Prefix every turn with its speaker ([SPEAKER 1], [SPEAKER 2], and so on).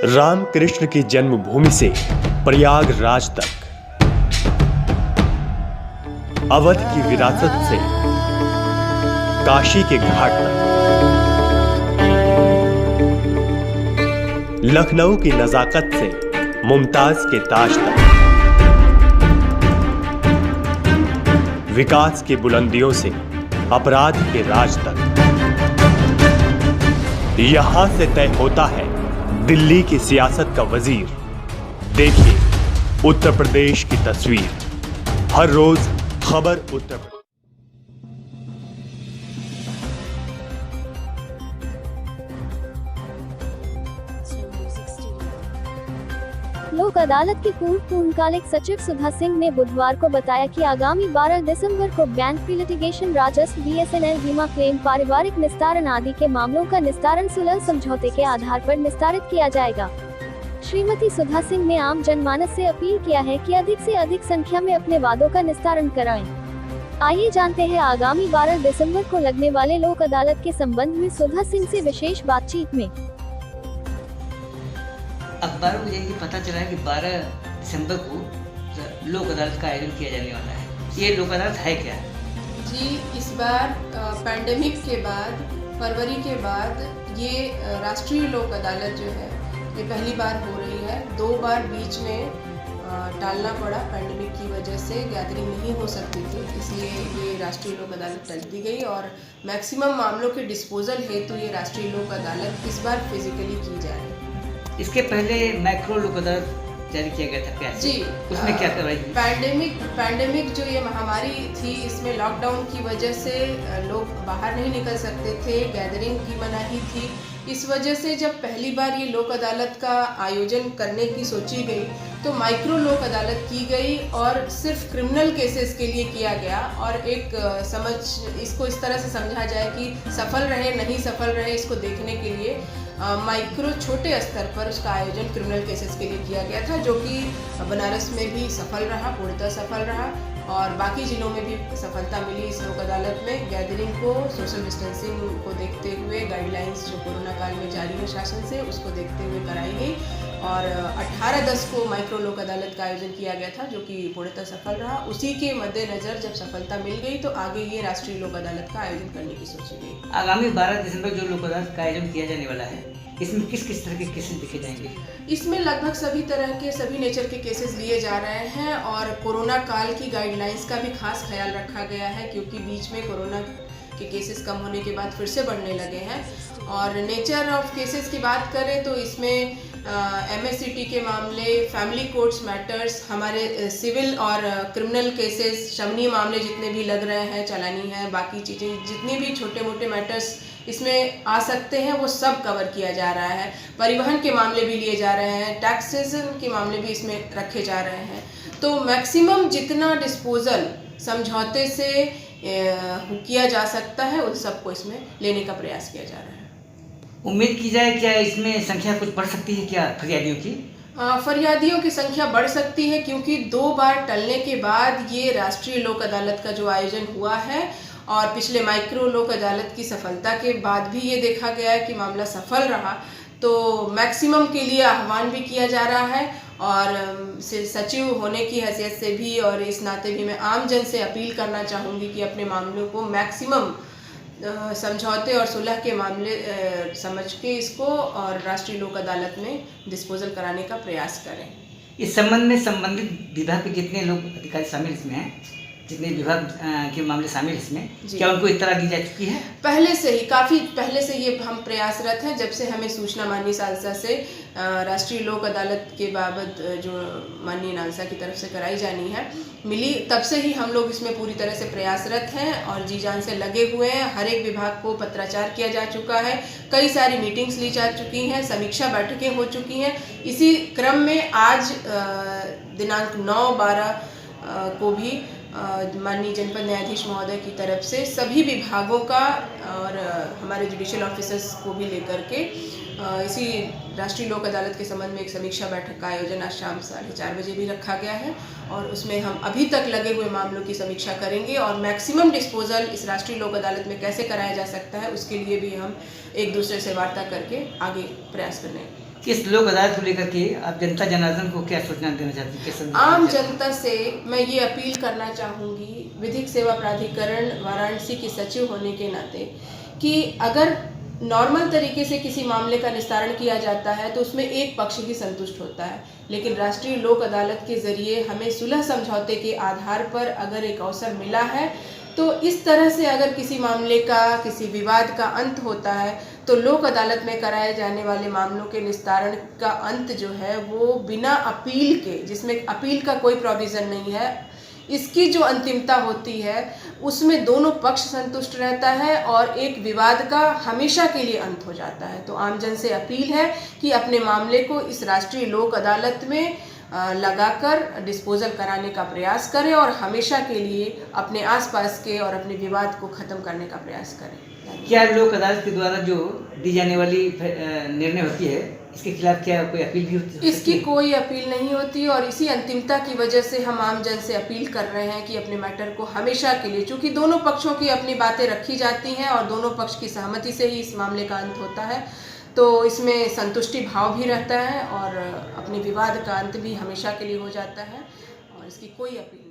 [SPEAKER 1] रामकृष्ण की जन्मभूमि से प्रयागराज तक, अवध की विरासत से काशी के घाट तक, लखनऊ की नजाकत से मुमताज के ताज तक, विकास की बुलंदियों से अपराध के राज तक, यहां से तय होता है दिल्ली की सियासत का वजीर। देखिए उत्तर प्रदेश की तस्वीर, हर रोज खबर उत्तर प्रदेश।
[SPEAKER 2] लोक अदालत के पूर्व पूर्णकालिक सचिव सुधा सिंह ने बुधवार को बताया कि आगामी 12 दिसंबर को बैंक प्री लिटिगेशन राजस्व, BSNL बीमा क्लेम, पारिवारिक निस्तारण आदि के मामलों का निस्तारण सुलह समझौते के आधार पर निस्तारित किया जाएगा। श्रीमती सुधा सिंह ने आम जनमानस से अपील किया है कि अधिक से अधिक संख्या में अपने वादों का निस्तारण कराएं। आइए जानते हैं आगामी 12 दिसंबर को लगने वाले लोक अदालत के संबंध में सुधा सिंह से विशेष बातचीत में।
[SPEAKER 3] अखबारों में यही पता चला है कि 12 दिसंबर को लोक अदालत का आयोजन किया जाने वाला है। ये लोक अदालत है क्या?
[SPEAKER 4] जी, इस बार पैंडेमिक के बाद, फरवरी के बाद ये राष्ट्रीय लोक अदालत जो है ये पहली बार हो रही है। 2 बार बीच में टालना पड़ा, पैंडेमिक की वजह से गैदरिंग नहीं हो सकती थी, इसलिए ये राष्ट्रीय लोक अदालत टल दी गई और मैक्सिमम मामलों के डिस्पोजल हेतु ये राष्ट्रीय लोक अदालत इस बार फिजिकली की जा रही है।
[SPEAKER 3] इसके पहले मैक्रो लोक अदालत जारी किया गया था क्या?
[SPEAKER 4] जी,
[SPEAKER 3] उसमें क्या करवाई हुई?
[SPEAKER 4] पैंडेमिक जो ये महामारी थी, इसमें लॉकडाउन की वजह से लोग बाहर नहीं निकल सकते थे, गैदरिंग की मनाही थी। इस वजह से जब पहली बार ये लोक अदालत का आयोजन करने की सोची गई तो माइक्रो लोक अदालत की गई और सिर्फ क्रिमिनल केसेस के लिए किया गया और एक इसको इस तरह से समझा जाए कि सफल रहे नहीं सफल रहे इसको देखने के लिए माइक्रो छोटे स्तर पर उसका आयोजन क्रिमिनल केसेस के लिए किया गया था, जो कि बनारस में भी सफल रहा, पूर्णतः सफल रहा और बाकी ज़िलों में भी सफलता मिली इस लोक अदालत में। गैदरिंग को, सोशल डिस्टेंसिंग को देखते हुए, गाइडलाइंस जो कोरोना काल में जारी है शासन से, उसको देखते हुए कराई गई और 18/10 को माइक्रो लोक अदालत का आयोजन किया गया था, जो कि पूर्णतः सफल रहा। उसी के मद्देनज़र जब सफलता मिल गई तो आगे ये राष्ट्रीय लोक अदालत का आयोजन करने की सोची गई।
[SPEAKER 3] आगामी 12 दिसंबर जो लोक अदालत का आयोजन किया जाने वाला है, इसमें किस किस तरह के केसेस देखे जाएंगे?
[SPEAKER 4] इसमें लगभग सभी तरह के, सभी नेचर के केसेस लिए जा रहे हैं और कोरोना काल की गाइडलाइंस का भी खास ख्याल रखा गया है, क्योंकि बीच में कोरोना के केसेस कम होने के बाद फिर से बढ़ने लगे हैं। और नेचर ऑफ केसेस की बात करें तो इसमें MSCT के मामले, फैमिली कोर्ट्स मैटर्स, हमारे सिविल और क्रिमिनल केसेस, शमनी मामले जितने भी लग रहे हैं, चालानी हैं, बाकी चीज़ें जितने भी छोटे मोटे मैटर्स इसमें आ सकते हैं वो सब कवर किया जा रहा है। परिवहन के मामले भी लिए जा रहे हैं, टैक्सेशन के मामले भी इसमें रखे जा रहे हैं। तो मैक्सिमम जितना डिस्पोजल समझौते से किया जा सकता है उन सबको इसमें लेने का प्रयास किया जा रहा है।
[SPEAKER 3] उम्मीद की जाए क्या इसमें संख्या कुछ बढ़ सकती है क्या फरियादियों की?
[SPEAKER 4] फरियादियों की संख्या बढ़ सकती है, क्योंकि 2 बार टलने के बाद ये राष्ट्रीय लोक अदालत का जो आयोजन हुआ है और पिछले माइक्रो लोक अदालत की सफलता के बाद भी ये देखा गया है कि मामला सफल रहा, तो मैक्सिमम के लिए आह्वान भी किया जा रहा है। और सचिव होने की हैसियत से भी और इस नाते भी मैं आम जन से अपील करना चाहूँगी कि अपने मामलों को मैक्सिमम समझौते और सुलह के मामले समझ के इसको और राष्ट्रीय लोक अदालत में डिस्पोजल कराने का प्रयास करें।
[SPEAKER 3] इस संबंध में संबंधित विभाग के जितने लोग अधिकारी शामिल इसमें हैं, जितने विभाग के मामले शामिल इसमें, क्या उनको इत्तला दी जा चुकी है?
[SPEAKER 4] पहले से ही, काफ़ी पहले से ये हम प्रयासरत हैं। जब से हमें सूचना माननीय सालसा से राष्ट्रीय लोक अदालत के बाबत जो माननीय नालसा की तरफ से कराई जानी है मिली, तब से ही हम लोग इसमें पूरी तरह से प्रयासरत हैं और जी जान से लगे हुए हैं। हर एक विभाग को पत्राचार किया जा चुका है, कई सारी मीटिंग्स ली जा चुकी हैं, समीक्षा बैठकें हो चुकी हैं। इसी क्रम में आज दिनांक 9/12 को भी माननीय जनपद न्यायाधीश महोदय की तरफ से सभी विभागों का और हमारे जुडिशियल ऑफिसर्स को भी लेकर के इसी राष्ट्रीय लोक अदालत के संबंध में एक समीक्षा बैठक का आयोजन आज शाम 4:30 बजे भी रखा गया है और उसमें हम अभी तक लगे हुए मामलों की समीक्षा करेंगे और मैक्सिमम डिस्पोजल इस राष्ट्रीय लोक अदालत में कैसे कराया जा सकता है उसके लिए भी हम एक दूसरे से वार्ता करके आगे प्रयास करेंगे।
[SPEAKER 3] कि इस लोक अदालत को लेकर के आप जनता जनार्दन को क्या सूचना देना चाहती हैं? क्या संदेश
[SPEAKER 4] आम
[SPEAKER 3] देना चाहती
[SPEAKER 4] जनता से मैं ये अपील करना चाहूँगी, विधिक सेवा प्राधिकरण वाराणसी की सचिव होने के नाते, कि अगर नॉर्मल तरीके से किसी मामले का निस्तारण किया जाता है तो उसमें एक पक्ष ही संतुष्ट होता है, लेकिन राष्ट्रीय लोक अदालत के ज़रिए हमें सुलह समझौते के आधार पर अगर एक अवसर मिला है तो इस तरह से अगर किसी मामले का, किसी विवाद का अंत होता है तो लोक अदालत में कराए जाने वाले मामलों के निस्तारण का अंत जो है वो बिना अपील के, जिसमें अपील का कोई प्रोविज़न नहीं है, इसकी जो अंतिमता होती है उसमें दोनों पक्ष संतुष्ट रहता है और एक विवाद का हमेशा के लिए अंत हो जाता है। तो आमजन से अपील है कि अपने मामले को इस राष्ट्रीय लोक अदालत में लगाकर डिस्पोजल कराने का प्रयास करें और हमेशा के लिए अपने आसपास के और अपने विवाद को ख़त्म करने का प्रयास करें।
[SPEAKER 3] क्या लोक अदालत के द्वारा जो दी जाने वाली निर्णय होती है, इसके खिलाफ क्या कोई अपील भी होती है?
[SPEAKER 4] इसकी कोई अपील नहीं होती और इसी अंतिमता की वजह से हम आम जन से अपील कर रहे हैं कि अपने मैटर को हमेशा के लिए, चूँकि दोनों पक्षों की अपनी बातें रखी जाती हैं और दोनों पक्ष की सहमति से ही इस मामले का अंत होता है, तो इसमें संतुष्टि भाव भी रहता है और अपने विवाद का अंत भी हमेशा के लिए हो जाता है और इसकी कोई अपील